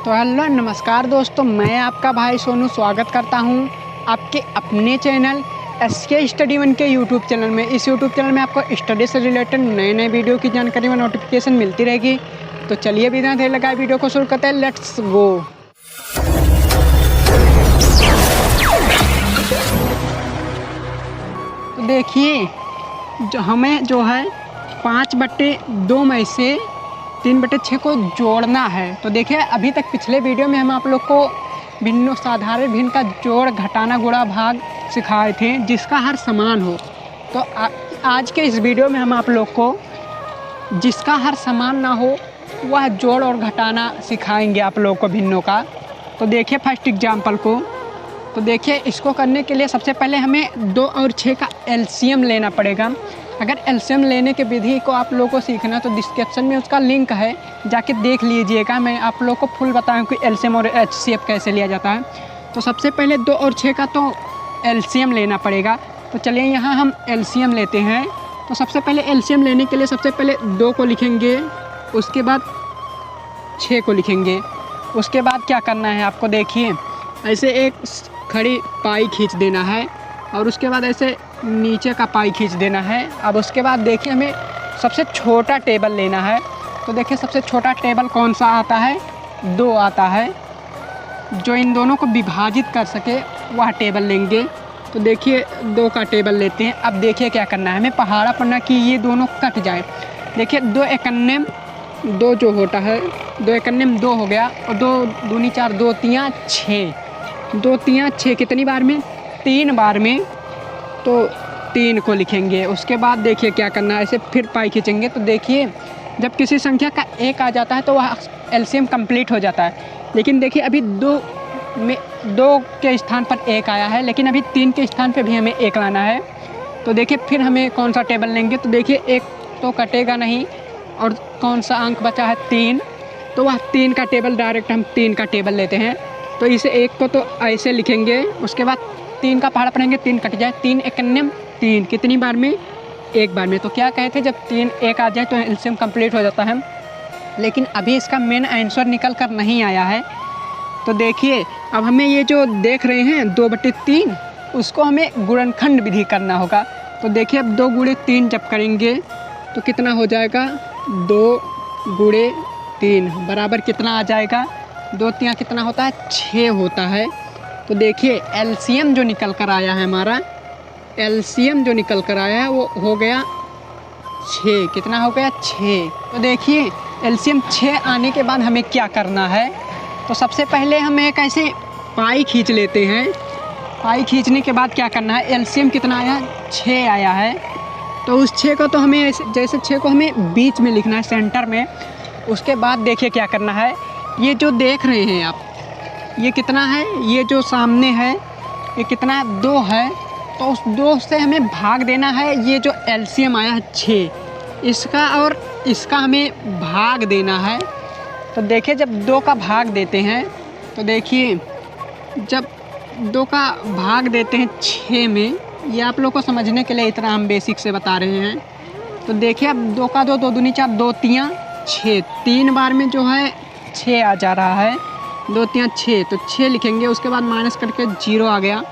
तो हेलो नमस्कार दोस्तों, मैं आपका भाई सोनू स्वागत करता हूं आपके अपने चैनल SK स्टडी वन के यूट्यूब चैनल में। इस यूट्यूब चैनल में आपको स्टडी से रिलेटेड नए नए वीडियो की जानकारी व नोटिफिकेशन मिलती रहेगी। तो चलिए बिना देर लगाए वीडियो को शुरू करते हैं, लेट्स गो। तो देखिए हमें जो है 5/2 में से 3/6 को जोड़ना है। तो देखिए अभी तक पिछले वीडियो में हम आप लोग को भिन्नों साधारण भिन्न का जोड़ घटाना गुणा भाग सिखाए थे जिसका हर समान हो। तो आज के इस वीडियो में हम आप लोग को जिसका हर समान ना हो वह जोड़ और घटाना सिखाएंगे आप लोग को भिन्नों का। तो देखिए फर्स्ट एग्जाम्पल को। तो देखिए इसको करने के लिए सबसे पहले हमें 2 और 6 का एलसीएम लेना पड़ेगा। अगर एलसीएम लेने के विधि को आप लोगों को सीखना तो डिस्क्रिप्शन में उसका लिंक है, जाके देख लीजिएगा। मैं आप लोग को फुल बताऊँ कि एलसीएम और एचसीएफ कैसे लिया जाता है। तो सबसे पहले 2 और 6 का तो एलसीएम लेना पड़ेगा। तो चलिए यहाँ हम एलसीएम लेते हैं। तो सबसे पहले एलसीएम लेने के लिए सबसे पहले 2 को लिखेंगे, उसके बाद 6 को लिखेंगे। उसके बाद क्या करना है आपको, देखिए ऐसे एक खड़ी पाई खींच देना है और उसके बाद ऐसे नीचे का पाई खींच देना है। अब उसके बाद देखिए हमें सबसे छोटा टेबल लेना है। तो देखिए सबसे छोटा टेबल कौन सा आता है, 2 आता है। जो इन दोनों को विभाजित कर सके वह टेबल लेंगे। तो देखिए 2 का टेबल लेते हैं। अब देखिए क्या करना है, हमें पहाड़ा पढ़ना कि ये दोनों कट जाए। देखिए 2 एकन्ने 2 जो होता है, 2 एकन्ने 2 हो गया और 2 दूनी 4, 2 तियाँ 6, 2 तियाँ 6 कितनी बार में, 3 बार में। तो 3 को लिखेंगे। उसके बाद देखिए क्या करना है, ऐसे फिर पाई खींचेंगे। तो देखिए जब किसी संख्या का 1 आ जाता है तो वह एलसीएम कंप्लीट हो जाता है। लेकिन देखिए अभी 2 के स्थान पर 1 आया है, लेकिन अभी 3 के स्थान पे भी हमें 1 लाना है। तो देखिए फिर हमें कौन सा टेबल लेंगे। तो देखिए 1 तो कटेगा नहीं और कौन सा अंक बचा है, 3। तो वह 3 का टेबल डायरेक्ट हम 3 का टेबल लेते हैं। तो इसे 1 को तो ऐसे लिखेंगे। उसके बाद 3 का पहाड़ा पढ़ेंगे, 3 कट जाए, 3 एकन्ने 3 कितनी बार में, 1 बार में। तो क्या कहते हैं, जब 3 1 आ जाए तो एलसीएम कंप्लीट हो जाता है। लेकिन अभी इसका मेन आंसर निकल कर नहीं आया है। तो देखिए अब हमें ये जो देख रहे हैं 2/3 उसको हमें गुणनखंड विधि करना होगा। तो देखिए अब 2 गुणे 3 जब करेंगे तो कितना हो जाएगा, 2 गुणे 3 बराबर कितना आ जाएगा, 2 तियाँ कितना होता है, 6 होता है। तो देखिए एलसीएम जो निकल कर आया है हमारा, एलसीएम जो निकल कर आया है वो हो गया 6। कितना हो गया, 6। तो देखिए एलसीएम 6 आने के बाद हमें क्या करना है। तो सबसे पहले हम एक ऐसे पाई खींच लेते हैं। पाई खींचने के बाद क्या करना है, एलसीएम कितना आया, 6 आया है। तो उस 6 को तो हमें जैसे 6 को हमें बीच में लिखना है, सेंटर में। उसके बाद देखिए क्या करना है, ये जो देख रहे हैं आप, ये कितना है, ये जो सामने है ये कितना है, 2 है। तो उस 2 से हमें भाग देना है। ये जो एलसीएम आया है 6, इसका और इसका हमें भाग देना है। तो देखिए जब 2 का भाग देते हैं तो देखिए जब 2 का भाग देते हैं 6 में, ये आप लोग को समझने के लिए इतना हम बेसिक से बता रहे हैं। तो देखिए अब 2 का 2, 2 दूनी 4, 2 तियाँ 6, 3 बार में जो है 6 आ जा रहा है, 2 तियाँ 6। तो 6 लिखेंगे, उसके बाद माइनस करके 0 आ गया।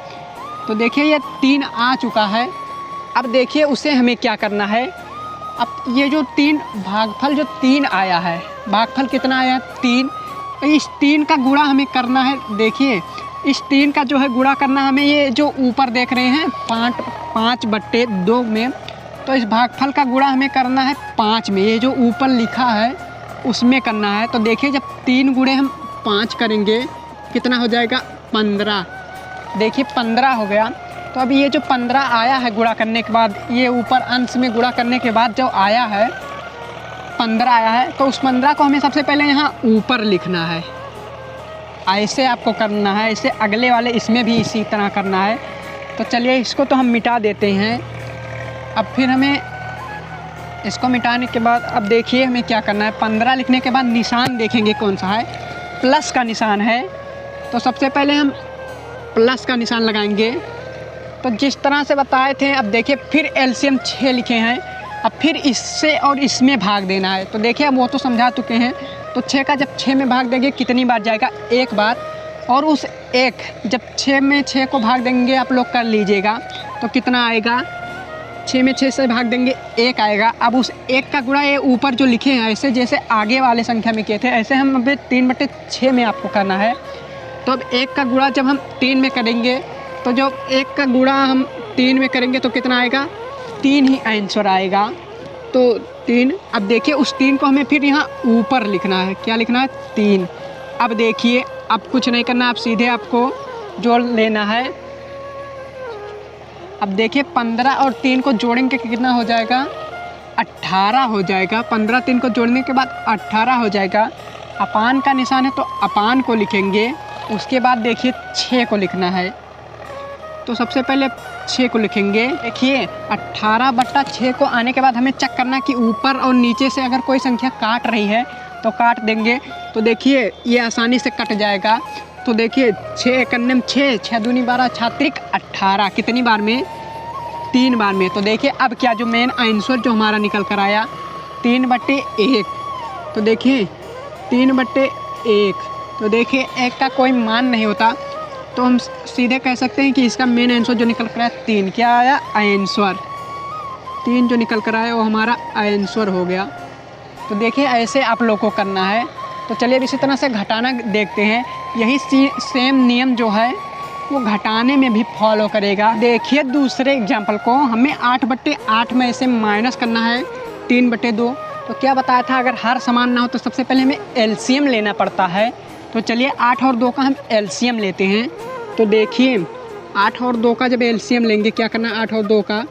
तो देखिए ये 3 आ चुका है। अब देखिए उसे हमें क्या करना है, अब ये जो 3 भागफल जो 3 आया है, भागफल कितना आया, 3। तो इस 3 का गुणा हमें करना है। देखिए इस 3 का जो है गुणा करना हमें, ये जो ऊपर देख रहे हैं 5/2 में। तो इस भागफल का गुणा हमें करना है 5 में, ये जो ऊपर लिखा है उसमें करना है। तो देखिए जब 3 गुणे हम 5 करेंगे कितना हो जाएगा, 15। देखिए 15 हो गया। तो अभी ये जो 15 आया है गुणा करने के बाद, ये ऊपर अंश में गुणा करने के बाद जो आया है 15 आया है, तो उस 15 को हमें सबसे पहले यहाँ ऊपर लिखना है। ऐसे आपको करना है, ऐसे अगले वाले इसमें भी इसी तरह करना है। तो चलिए इसको तो हम मिटा देते हैं। अब फिर हमें इसको मिटाने के बाद अब देखिए हमें क्या करना है, 15 लिखने के बाद निशान देखेंगे कौन सा है, प्लस का निशान है। तो सबसे पहले हम प्लस का निशान लगाएंगे। तो जिस तरह से बताए थे, अब देखिए फिर एलसीएम 6 लिखे हैं। अब फिर इससे और इसमें भाग देना है। तो देखिए अब वो तो समझा चुके हैं। तो 6 का जब 6 में भाग देंगे कितनी बार जाएगा, एक बार। और उस एक जब 6 में 6 को भाग देंगे, आप लोग कर लीजिएगा तो कितना आएगा, 6 में 6 से भाग देंगे 1 आएगा। अब उस 1 का गुणा ये ऊपर जो लिखे हैं ऐसे जैसे आगे वाले संख्या में किए थे ऐसे हम अभी 3/6 में आपको करना है। तो अब 1 का गुणा जब हम 3 में करेंगे तो जब 1 का गुणा हम 3 में करेंगे तो कितना आएगा, 3 ही आंसर आएगा। तो 3। अब देखिए उस 3 को हमें फिर यहाँ ऊपर लिखना है, क्या लिखना है, 3। अब देखिए अब कुछ नहीं करना, आप सीधे आपको जोड़ लेना है। अब देखिए 15 और 3 को जोड़ेंगे कितना हो जाएगा, 18 हो जाएगा। 15 3 को जोड़ने के बाद 18 हो जाएगा। अपान का निशान है तो अपान को लिखेंगे। उसके बाद देखिए 6 को लिखना है, तो सबसे पहले 6 को लिखेंगे। देखिए 18/6 को आने के बाद हमें चेक करना कि ऊपर और नीचे से अगर कोई संख्या काट रही है तो काट देंगे। तो देखिए ये आसानी से कट जाएगा। तो देखिए 6 एकन्नम 6, 6 दूनी 12, 6 18, कितनी बार में, 3 बार में। तो देखिए अब क्या जो मेन आंसर जो हमारा निकल कर आया 3/1। तो देखिए 3/1। तो देखिए 1 का कोई मान नहीं होता, तो हम सीधे कह सकते हैं कि इसका मेन आंसर जो निकल कर आया 3, क्या आया, आंसर 3 जो निकल कर आया वो हमारा आंसर हो गया। तो देखिए ऐसे आप लोग को करना है। तो चलिए अब इसी तरह से घटाना देखते हैं। यही सेम नियम जो है वो घटाने में भी फॉलो करेगा। देखिए दूसरे एग्जाम्पल को, हमें 8/8 में ऐसे माइनस करना है 3/2। तो क्या बताया था, अगर हर समान ना हो तो सबसे पहले हमें एलसीएम लेना पड़ता है। तो चलिए 8 और 2 का हम एलसीएम लेते हैं। तो देखिए 8 और 2 का जब एलसीएम लेंगे, क्या करना है 8 और 2 का,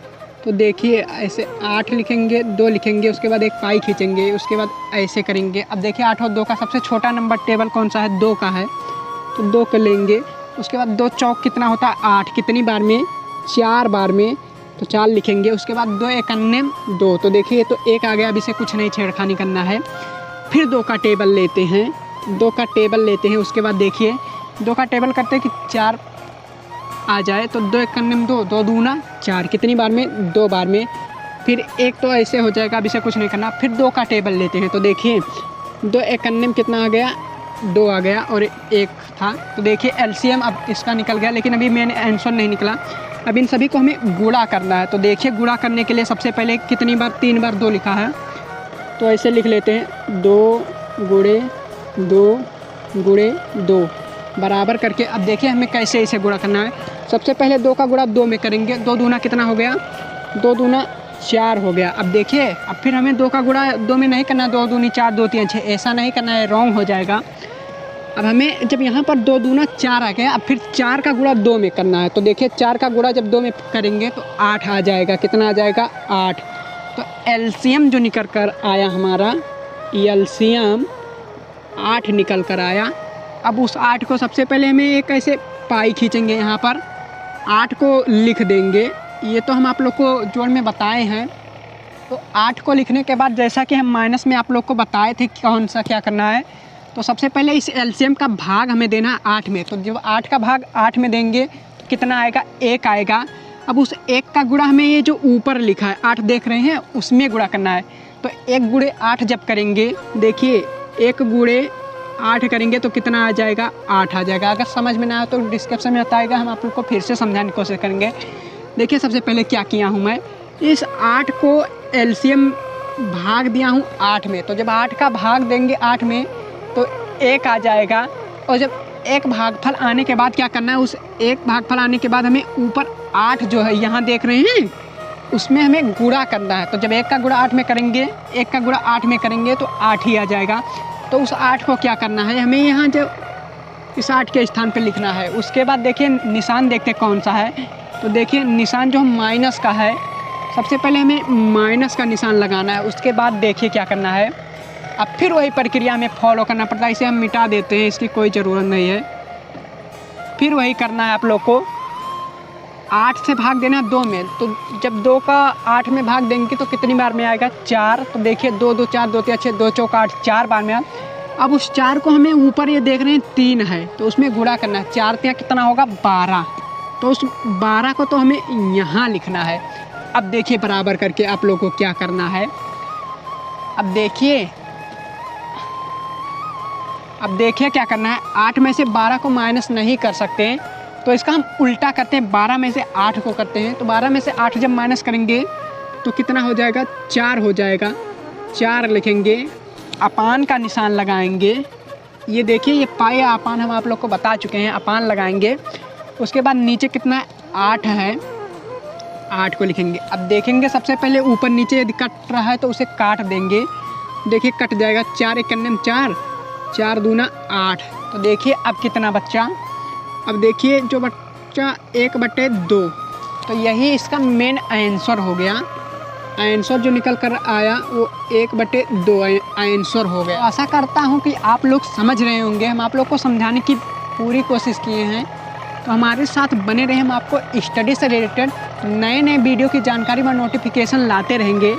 तो देखिए ऐसे 8 लिखेंगे, 2 लिखेंगे, उसके बाद एक पाई खींचेंगे, उसके बाद ऐसे करेंगे। अब देखिए 8 और 2 का सबसे छोटा नंबर टेबल कौन सा है, 2 का है, तो 2 कर लेंगे। उसके बाद 2 चौक कितना होता है 8, कितनी बार में, 4 बार में, तो 4 लिखेंगे। उसके बाद 2 एकन्ने 2, तो देखिए तो 1 आ गया, अब इसे कुछ नहीं छेड़खानी करना है। फिर 2 का टेबल लेते हैं, 2 का टेबल लेते हैं। उसके बाद देखिए 2 का टेबल करते हैं कि 4 आ जाए, तो 2 एकन्ने 2, 2 दूना 4, कितनी बार में, 2 बार में। फिर 1 तो ऐसे हो जाएगा, अब इसे कुछ नहीं करना। फिर 2 का टेबल लेते हैं, तो देखिए 2 एकन्ने में कितना आ गया, 2 आ गया और 1 था। तो देखिए एलसीएम अब इसका निकल गया, लेकिन अभी मेन आंसर नहीं निकला। अब इन सभी को हमें गुणा करना है। तो देखिए गुणा करने के लिए सबसे पहले कितनी बार, 3 बार 2 लिखा है, तो ऐसे लिख लेते हैं 2 गुणे 2 गुणे 2 बराबर करके। अब देखिए हमें कैसे इसे गुणा करना है। सबसे पहले 2 का गुणा 2 में करेंगे, 2 दूना कितना हो गया, 2 दूना 4 हो गया। अब देखिए अब फिर हमें 2 का गुणा 2 में नहीं करना, 2 दूनी 4, 2 3 6, ऐसा नहीं करना है, रॉन्ग हो जाएगा। अब हमें जब यहाँ पर 2 दूना 4 आ गया, अब फिर 4 का गुणा 2 में करना है। तो देखिए 4 का गुणा जब 2 में करेंगे तो 8 आ जाएगा, कितना आ जाएगा, 8। तो एलसीएम जो निकल कर आया हमारा, एलसीएम 8 निकल कर आया। अब उस 8 को सबसे पहले हमें एक ऐसे पाई खींचेंगे, यहाँ पर 8 को लिख देंगे। ये तो हम आप लोग को जोड़ में बताए हैं। तो 8 को लिखने के बाद जैसा कि हम माइनस में आप लोग को बताए थे कौन सा क्या करना है, तो सबसे पहले इस एलसीएम का भाग हमें देना है 8 में। तो जब 8 का भाग 8 में देंगे तो कितना आएगा, 1 आएगा। अब उस 1 का गुणा हमें ये जो ऊपर लिखा है 8 देख रहे हैं, उसमें गुणा करना है। तो 1 गुणे 8 जब करेंगे, देखिए 1 गुणे 8 करेंगे तो कितना आ जाएगा, 8 आ जाएगा। अगर समझ में ना आए तो डिस्क्रिप्शन में बताएगा, हम आप लोग को फिर से समझाने की कोशिश करेंगे। देखिए सबसे पहले क्या किया हूँ मैं, इस 8 को एलसीएम भाग दिया हूँ 8 में। तो जब 8 का भाग देंगे 8 में तो 1 आ जाएगा। और जब 1 भागफल आने के बाद क्या करना है, उस 1 भागफल आने के बाद हमें ऊपर 8 जो है यहाँ देख रहे हैं उसमें हमें गुणा करना है। तो जब 1 का गुणा 8 में करेंगे, 1 का गुणा 8 में करेंगे तो 8 ही आ जाएगा। तो उस 8 को क्या करना है, हमें यहाँ जो इस 8 के स्थान पे लिखना है। उसके बाद देखिए निशान देखते कौन सा है। तो देखिए निशान जो माइनस का है, सबसे पहले हमें माइनस का निशान लगाना है। उसके बाद देखिए क्या करना है, अब फिर वही प्रक्रिया हमें फॉलो करना पड़ता है। इसे हम मिटा देते हैं, इसकी कोई ज़रूरत नहीं है। फिर वही करना है आप लोग को, 8 से भाग देना 2 में। तो जब 2 का 8 में भाग देंगे तो कितनी बार में आएगा, 4। तो देखिए 2 2 4, 2 3 6, 2 चौक 8, 4 बार में। अब उस 4 को हमें ऊपर ये देख रहे हैं 3 है, तो उसमें गुणा करना है। 4 3 कितना होगा, 12। तो उस 12 को तो हमें यहाँ लिखना है। अब देखिए बराबर करके आप लोगों को क्या करना है। अब देखिए अब देखिए क्या करना है, 8 में से 12 को माइनस नहीं कर सकते हैं, तो इसका हम उल्टा करते हैं, 12 में से 8 को करते हैं। तो 12 में से 8 जब माइनस करेंगे तो कितना हो जाएगा, 4 हो जाएगा। 4 लिखेंगे, अपान का निशान लगाएंगे। ये देखिए ये पाई अपान हम आप लोग को बता चुके हैं, अपान लगाएंगे। उसके बाद नीचे कितना 8 है, 8 को लिखेंगे। अब देखेंगे सबसे पहले ऊपर नीचे यदि कट रहा है तो उसे काट देंगे। देखिए कट जाएगा, 4 एक करने में 4, 4 दूना 8। तो देखिए अब कितना बच्चा, अब देखिए जो बच्चा 1/2, तो यही इसका मेन आंसर हो गया। आंसर जो निकल कर आया वो 1/2 आंसर हो गया। आशा करता हूँ कि आप लोग समझ रहे होंगे, हम आप लोग को समझाने की पूरी कोशिश किए हैं। तो हमारे साथ बने रहे, हम आपको स्टडी से रिलेटेड नए नए वीडियो की जानकारी व नोटिफिकेशन लाते रहेंगे।